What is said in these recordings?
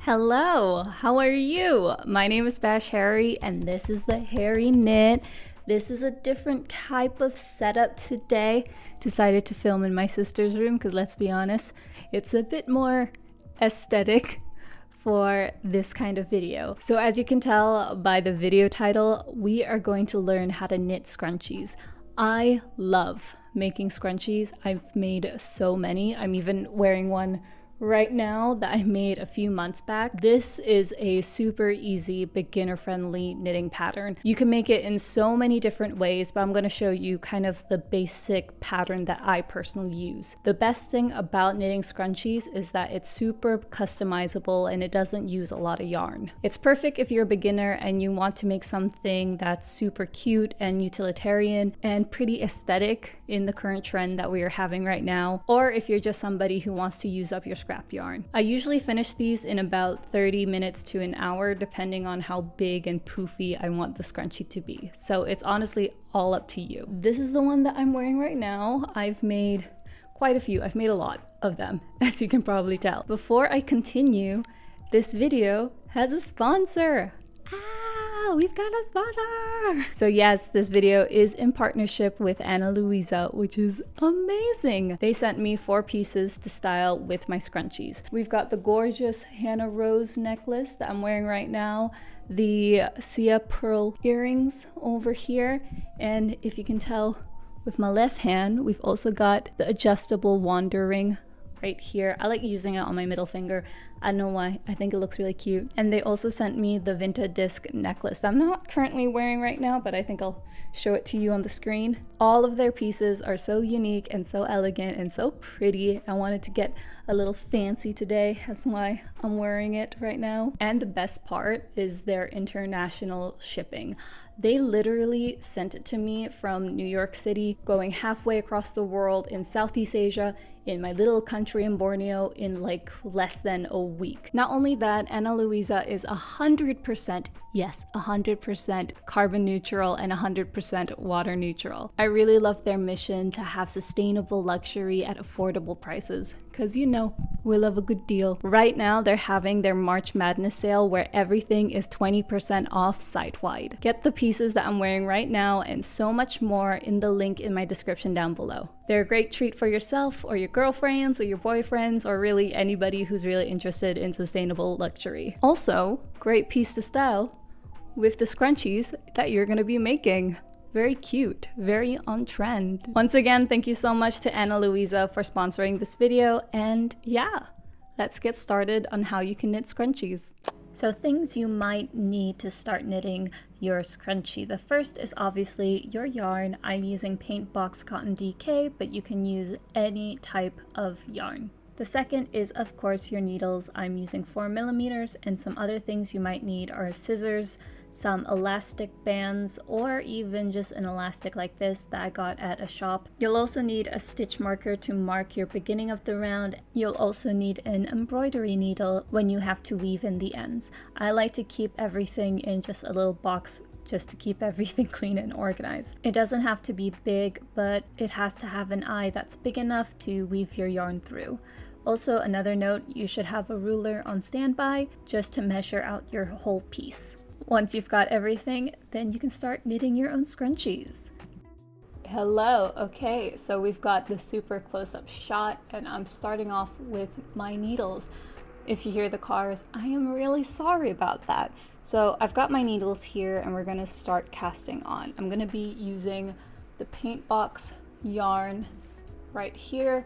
Hello, how are you? My name is Bash Harry and this is the Harry Knit. This is a different type of setup today. Decided to film in my sister's room because let's be honest, it's a bit more aesthetic for this kind of video. So as you can tell by the video title, we are going to learn how to knit scrunchies. I love making scrunchies. I've made so many. I'm even wearing one right now that I made a few months back. This is a super easy, beginner-friendly knitting pattern. You can make it in so many different ways, but I'm going to show you kind of the basic pattern that I personally use. The best thing about knitting scrunchies is that it's super customizable and it doesn't use a lot of yarn. It's perfect if you're a beginner and you want to make something that's super cute and utilitarian and pretty aesthetic in the current trend that we are having right now, or if you're just somebody who wants to use up your scrap yarn. I usually finish these in about 30 minutes to an hour depending on how big and poofy I want the scrunchie to be. So it's honestly all up to you. This is the one that I'm wearing right now. I've made quite a few. I've made a lot of them, as you can probably tell. Before I continue, this video has a sponsor. We've got a sponsor! So yes, this video is in partnership with Ana Luisa, which is amazing. They sent me 4 pieces to style with my scrunchies. We've got the gorgeous Hannah Rose necklace that I'm wearing right now, the Sia pearl earrings over here, and if you can tell with my left hand, we've also got the adjustable wander ring right here. I like using it on my middle finger. I don't know why. I think it looks really cute. And they also sent me the Vinta disc necklace I'm not currently wearing right now, but I think I'll show it to you on the screen. All of their pieces are so unique and so elegant and so pretty. I wanted to get a little fancy today. That's why I'm wearing it right now. And the best part is their international shipping. They literally sent it to me from New York City, going halfway across the world in Southeast Asia, in my little country in Borneo in like less than a week. Not only that, Ana Luisa is 100%, yes, 100% carbon neutral and 100% water neutral. I really love their mission to have sustainable luxury at affordable prices, because you know, we love a good deal. Right now, they're having their March Madness sale where everything is 20% off site-wide. Get the pieces that I'm wearing right now and so much more in the link in my description down below. They're a great treat for yourself or your girlfriends or your boyfriends or really anybody who's really interested in sustainable luxury. Also, great piece to style with the scrunchies that you're gonna be making. Very cute, very on trend. Once again, thank you so much to Ana Luisa for sponsoring this video, and yeah, let's get started on how you can knit scrunchies. So things you might need to start knitting your scrunchie. The first is obviously your yarn. I'm using Paint Box Cotton DK, but you can use any type of yarn. The second is of course your needles. I'm using 4mm, and some other things you might need are scissors, some elastic bands, or even just an elastic like this that I got at a shop. You'll also need a stitch marker to mark your beginning of the round. You'll also need an embroidery needle when you have to weave in the ends. I like to keep everything in just a little box just to keep everything clean and organized. It doesn't have to be big, but it has to have an eye that's big enough to weave your yarn through. Also, another note, you should have a ruler on standby just to measure out your whole piece. Once you've got everything, then you can start knitting your own scrunchies. Hello, okay, so we've got the super close-up shot and I'm starting off with my needles. If you hear the cars, I am really sorry about that. So I've got my needles here and we're gonna start casting on. I'm gonna be using the Paint Box yarn right here,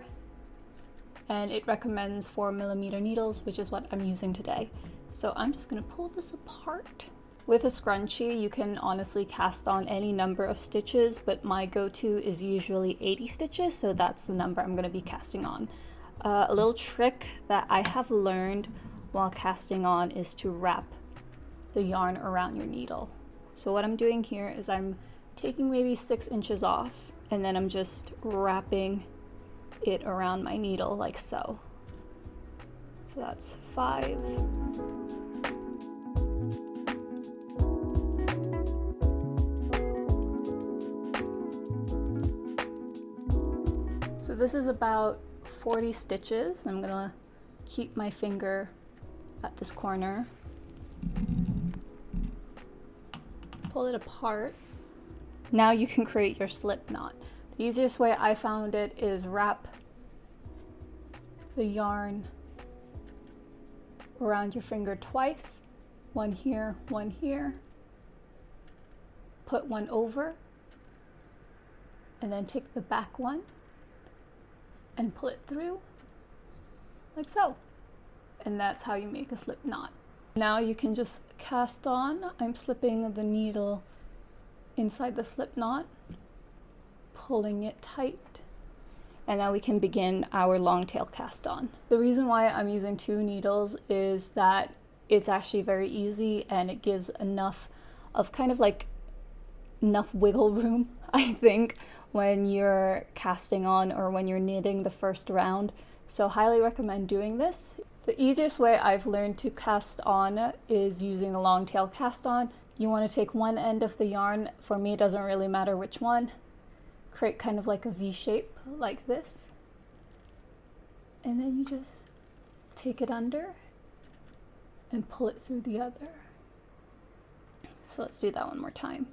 and it recommends 4mm needles, which is what I'm using today. So I'm just gonna pull this apart. With a scrunchie, you can honestly cast on any number of stitches, but my go-to is usually 80 stitches, so that's the number I'm going to be casting on. A little trick that I have learned while casting on is to wrap the yarn around your needle. So what I'm doing here is I'm taking maybe 6 inches off, and then I'm just wrapping it around my needle like so. So that's 5. So this is about 40 stitches. I'm gonna keep my finger at this corner, pull it apart. Now you can create your slip knot. The easiest way I found it is wrap the yarn around your finger twice, one here, put one over, and then take the back one and pull it through like so. And that's how you make a slip knot. Now you can just cast on. I'm slipping the needle inside the slip knot, pulling it tight, and now we can begin our long tail cast on. The reason why I'm using 2 needles is that it's actually very easy and it gives enough of enough wiggle room, I think, when you're casting on or when you're knitting the first round. So highly recommend doing this. The easiest way I've learned to cast on is using the long tail cast on. You want to take one end of the yarn, for me it doesn't really matter which one, create kind of like a V shape like this, and then you just take it under and pull it through the other. So let's do that one more time.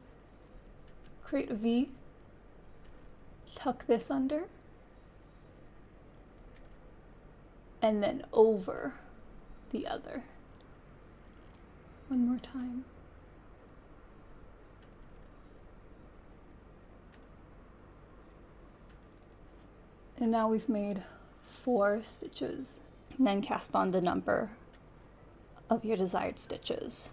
Create a V, tuck this under, and then over the other. One more time. And now we've made 4 stitches. And then cast on the number of your desired stitches.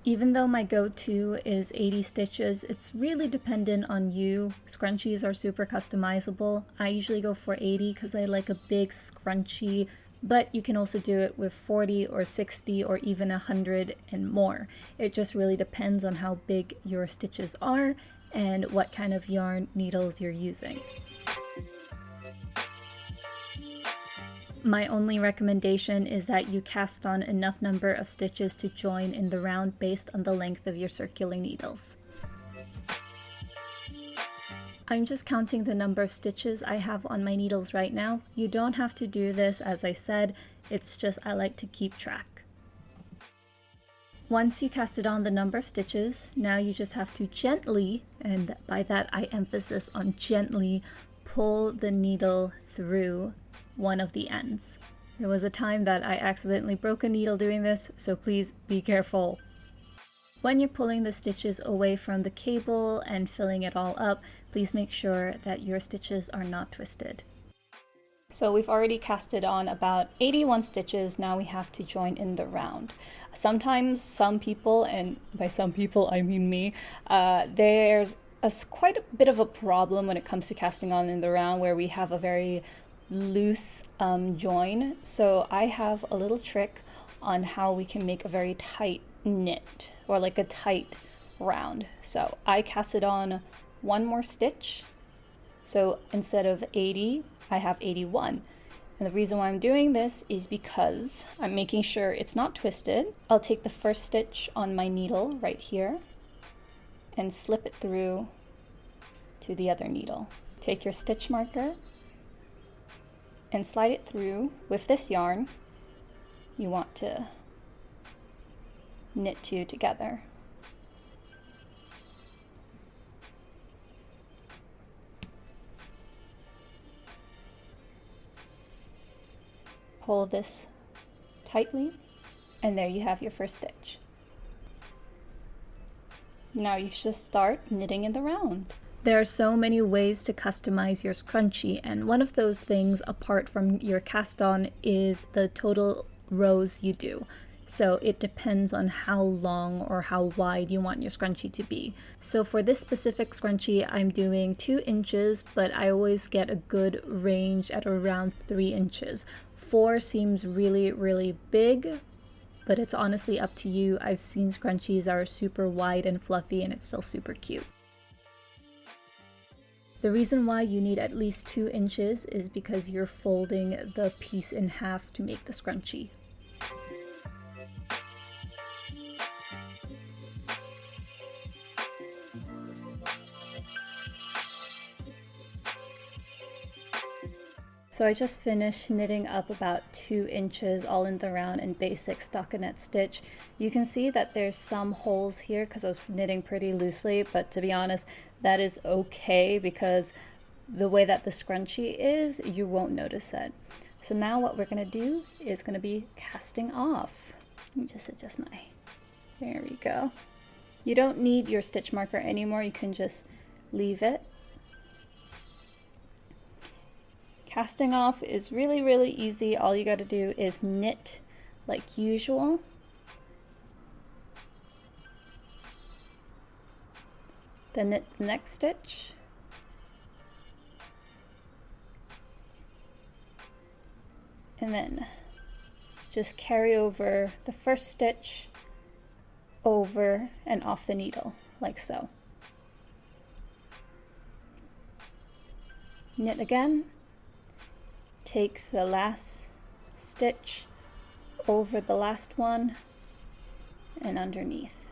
Even though my go-to is 80 stitches, it's really dependent on you. Scrunchies are super customizable. I usually go for 80 because I like a big scrunchie, but you can also do it with 40 or 60 or even 100 and more. It just really depends on how big your stitches are and what kind of yarn needles you're using. My only recommendation is that you cast on enough number of stitches to join in the round based on the length of your circular needles. I'm just counting the number of stitches I have on my needles right now. You don't have to do this, as I said, it's just I like to keep track. Once you casted on the number of stitches, now you just have to gently, and by that I emphasize on gently, pull the needle through one of the ends. There was a time that I accidentally broke a needle doing this, so please be careful. When you're pulling the stitches away from the cable and filling it all up, please make sure that your stitches are not twisted. So we've already casted on about 81 stitches, now we have to join in the round. Sometimes some people, and by some people I mean me, there's quite a bit of a problem when it comes to casting on in the round where we have a very loose join. So I have a little trick on how we can make a very tight knit or like a tight round. So I casted on 1 more stitch. So instead of 80, I have 81. And the reason why I'm doing this is because I'm making sure it's not twisted. I'll take the first stitch on my needle right here and slip it through to the other needle. Take your stitch marker and slide it through. With this yarn, you want to knit 2 together. Pull this tightly, and there you have your first stitch. Now you should start knitting in the round. There are so many ways to customize your scrunchie, and one of those things apart from your cast on is the total rows you do. So it depends on how long or how wide you want your scrunchie to be. So for this specific scrunchie, I'm doing 2 inches, but I always get a good range at around 3 inches. 4 seems really, really big, but it's honestly up to you. I've seen scrunchies that are super wide and fluffy and it's still super cute. The reason why you need at least 2 inches is because you're folding the piece in half to make the scrunchie. So I just finished knitting up about 2 inches all in the round in basic stockinette stitch. You can see that there's some holes here because I was knitting pretty loosely, but to be honest, that is okay because the way that the scrunchie is, you won't notice it. So now what we're going to do is going to be casting off. Let me just adjust my, there we go. You don't need your stitch marker anymore, you can just leave it. Casting off is really, really easy. All you got to do is knit like usual. Then knit the next stitch. And then just carry over the first stitch over and off the needle, like so. Knit again. Take the last stitch over the last one and underneath.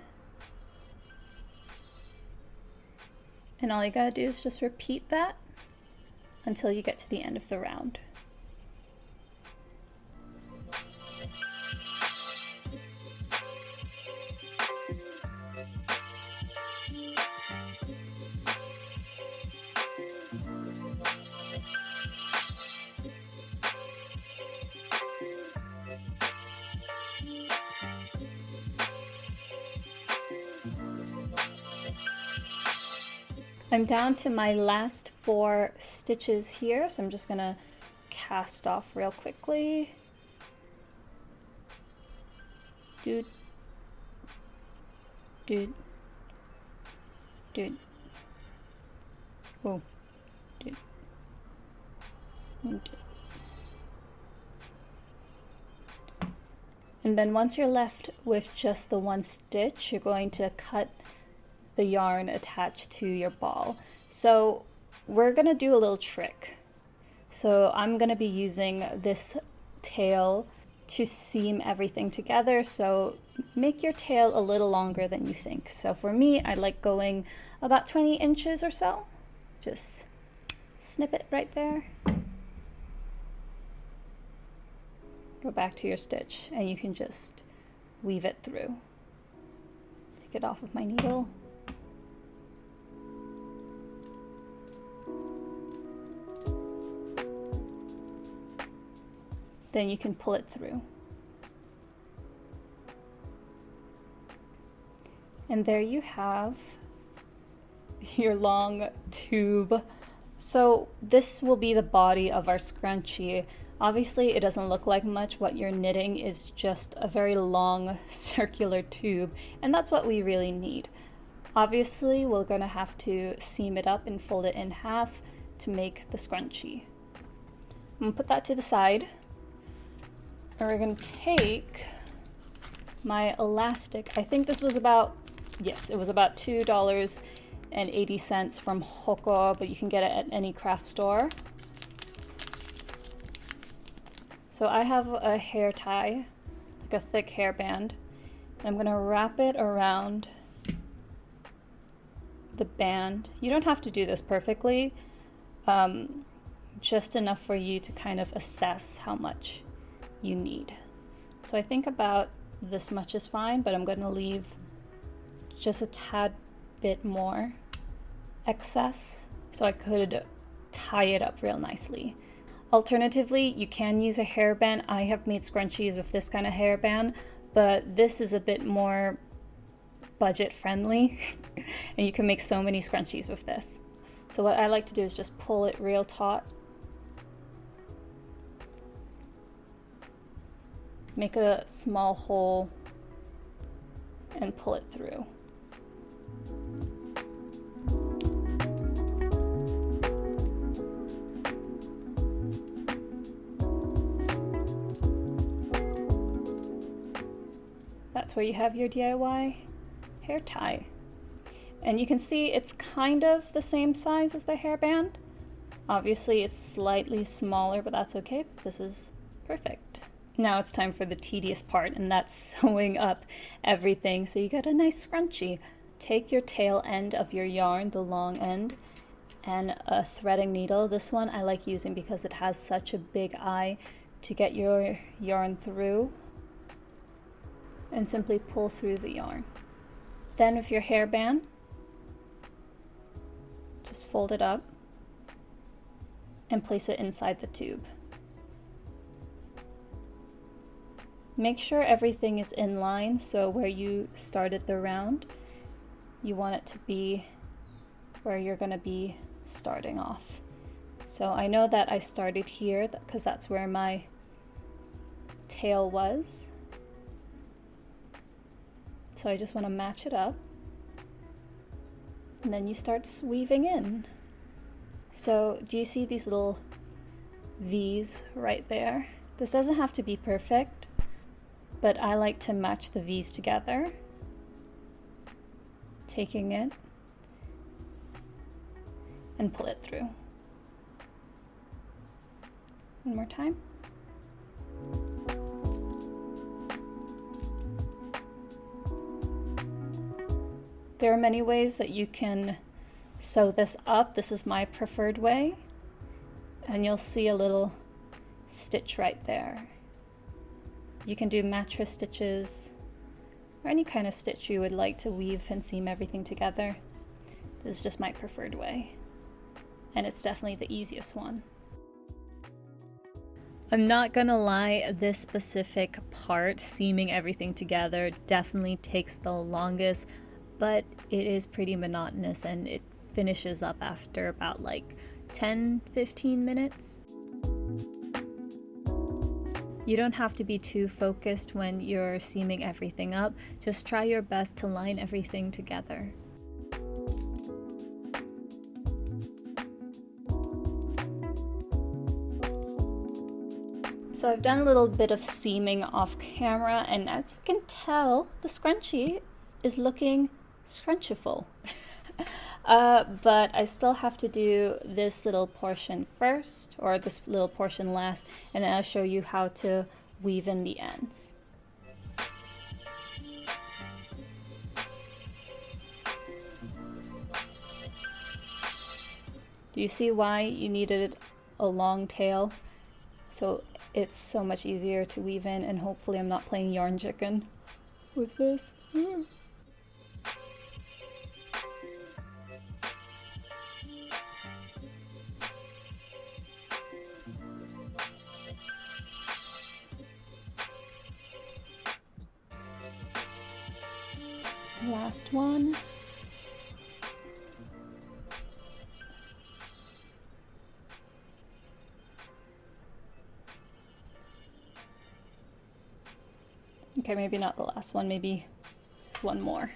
And all you gotta do is just repeat that until you get to the end of the round. I'm down to my last 4 stitches here, so I'm just gonna cast off real quickly. Doot, doot, doot. Oh, doot, doot. And then once you're left with just the 1 stitch, you're going to cut the yarn attached to your ball. So we're gonna do a little trick. So I'm gonna be using this tail to seam everything together. So make your tail a little longer than you think. So for me, I like going about 20 inches or so. Just snip it right there. Go back to your stitch and you can just weave it through. Take it off of my needle. Then you can pull it through. And there you have your long tube. So this will be the body of our scrunchie. Obviously it doesn't look like much. What you're knitting is just a very long circular tube, and that's what we really need. Obviously we're gonna have to seam it up and fold it in half to make the scrunchie. I'm gonna put that to the side. And we're going to take my elastic. I think this was about, yes, it was about $2.80 from Hoko, but you can get it at any craft store. So I have a hair tie, like a thick hairband. And I'm going to wrap it around the band. You don't have to do this perfectly, just enough for you to kind of assess how much you need. So I think about this much is fine, but I'm going to leave just a tad bit more excess so I could tie it up real nicely. Alternatively, you can use a hairband. I have made scrunchies with this kind of hairband, but this is a bit more budget friendly and you can make so many scrunchies with this. So what I like to do is just pull it real taut. Make a small hole and pull it through. That's where you have your DIY hair tie. And you can see it's kind of the same size as the hairband. Obviously it's slightly smaller, but that's okay. This is perfect. Now it's time for the tedious part, and that's sewing up everything so you get a nice scrunchie. Take your tail end of your yarn, the long end, and a threading needle. This one I like using because it has such a big eye to get your yarn through, and simply pull through the yarn. Then with your hairband, just fold it up and place it inside the tube. Make sure everything is in line, so where you started the round, you want it to be where you're going to be starting off. So I know that I started here because that's where my tail was. So I just want to match it up. And then you start weaving in. So do you see these little V's right there? This doesn't have to be perfect, but I like to match the V's together. Taking it and pull it through. One more time. There are many ways that you can sew this up. This is my preferred way. And you'll see a little stitch right there. You can do mattress stitches or any kind of stitch you would like to weave and seam everything together. This is just my preferred way. And it's definitely the easiest one. I'm not gonna lie, this specific part, seaming everything together, definitely takes the longest, but it is pretty monotonous and it finishes up after about like 10-15 minutes. You don't have to be too focused when you're seaming everything up. Just try your best to line everything together. So I've done a little bit of seaming off camera, and as you can tell, the scrunchie is looking scrunchiful. But I still have to do this little portion first, or this little portion last, and then I'll show you how to weave in the ends. Do you see why you needed a long tail? So it's so much easier to weave in, and hopefully I'm not playing yarn chicken with this. Last one. Okay, maybe not the last one, maybe just one more.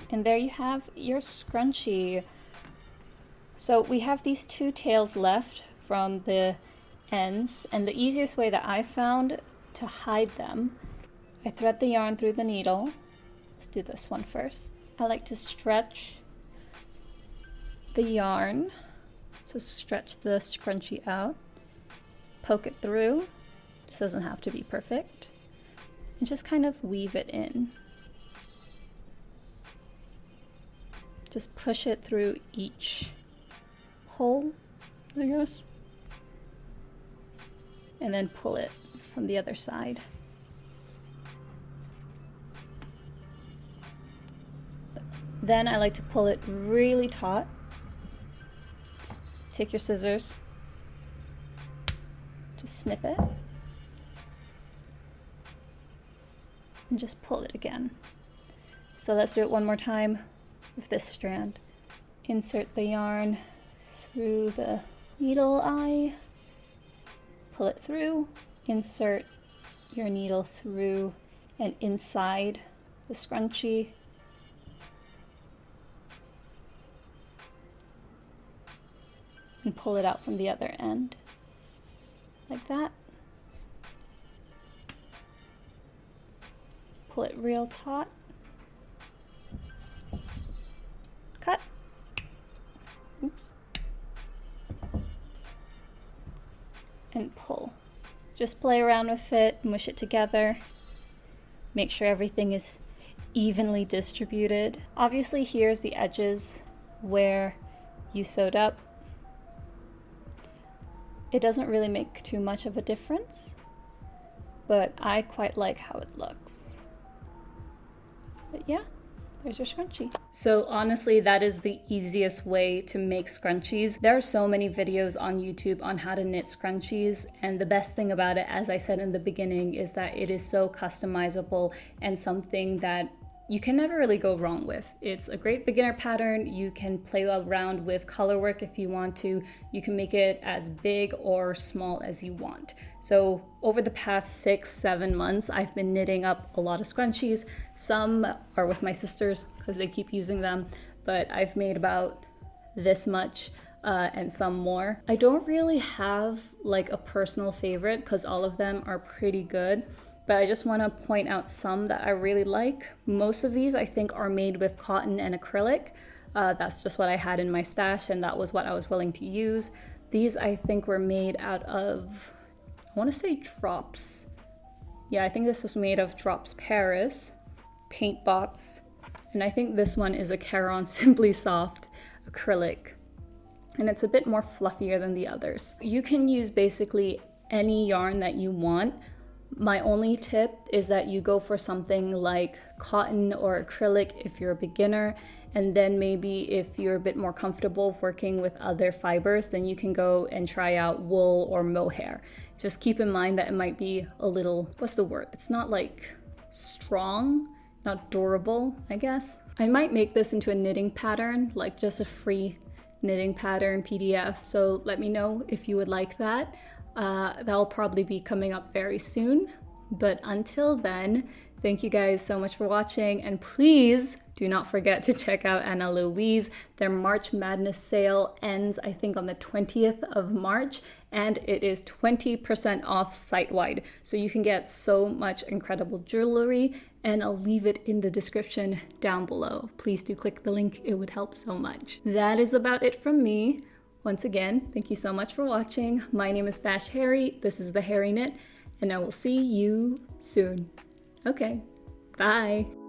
And there you have your scrunchie. So we have these two tails left from the ends, and the easiest way that I found to hide them, I thread the yarn through the needle. Let's do this one first. I like to stretch the yarn, so stretch the scrunchie out, poke it through. This doesn't have to be perfect. And just kind of weave it in. Just push it through each hole, I guess. And then pull it from the other side. Then I like to pull it really taut. Take your scissors, just snip it, and just pull it again. So let's do it one more time with this strand. Insert the yarn through the needle eye, pull it through, insert your needle through and inside the scrunchie, and pull it out from the other end, like that. Pull it real taut. Cut. Oops. And pull. Just play around with it, mush it together. Make sure everything is evenly distributed. Obviously here's the edges where you sewed up, it doesn't really make too much of a difference, but I quite like how it looks. But yeah, there's your scrunchie. So honestly, that is the easiest way to make scrunchies. There are so many videos on YouTube on how to knit scrunchies, and the best thing about it, as I said in the beginning, is that it is so customizable and something that you can never really go wrong with. It's a great beginner pattern. You can play around with color work if you want to. You can make it as big or small as you want. So over the past 6-7 months, I've been knitting up a lot of scrunchies. Some are with my sisters because they keep using them, but I've made about this much and some more. I don't really have like a personal favorite because all of them are pretty good. But I just want to point out some that I really like. Most of these I think are made with cotton and acrylic. That's just what I had in my stash, and that was what I was willing to use. These I think were made out of, I want to say Drops. Yeah, I think this was made of Drops Paris, Paint Box, and I think this one is a Caron Simply Soft acrylic. And it's a bit more fluffier than the others. You can use basically any yarn that you want. My only tip is that you go for something like cotton or acrylic if you're a beginner, and then maybe if you're a bit more comfortable working with other fibers, then you can go and try out wool or mohair. Just keep in mind that it might be a little, what's the word? It's not like strong, not durable, I guess. I might make this into a knitting pattern, like just a free knitting pattern PDF, so let me know if you would like that. That'll probably be coming up very soon, but until then, thank you guys so much for watching, and please do not forget to check out Anna Louise. Their March Madness sale ends I think on the 20th of March, and it is 20% off site-wide, so you can get so much incredible jewelry, and I'll leave it in the description down below. Please do click the link, it would help so much. That is about it from me. Once again, thank you so much for watching. My name is Bash Harry, this is The Hairy Knit, and I will see you soon. Okay, bye.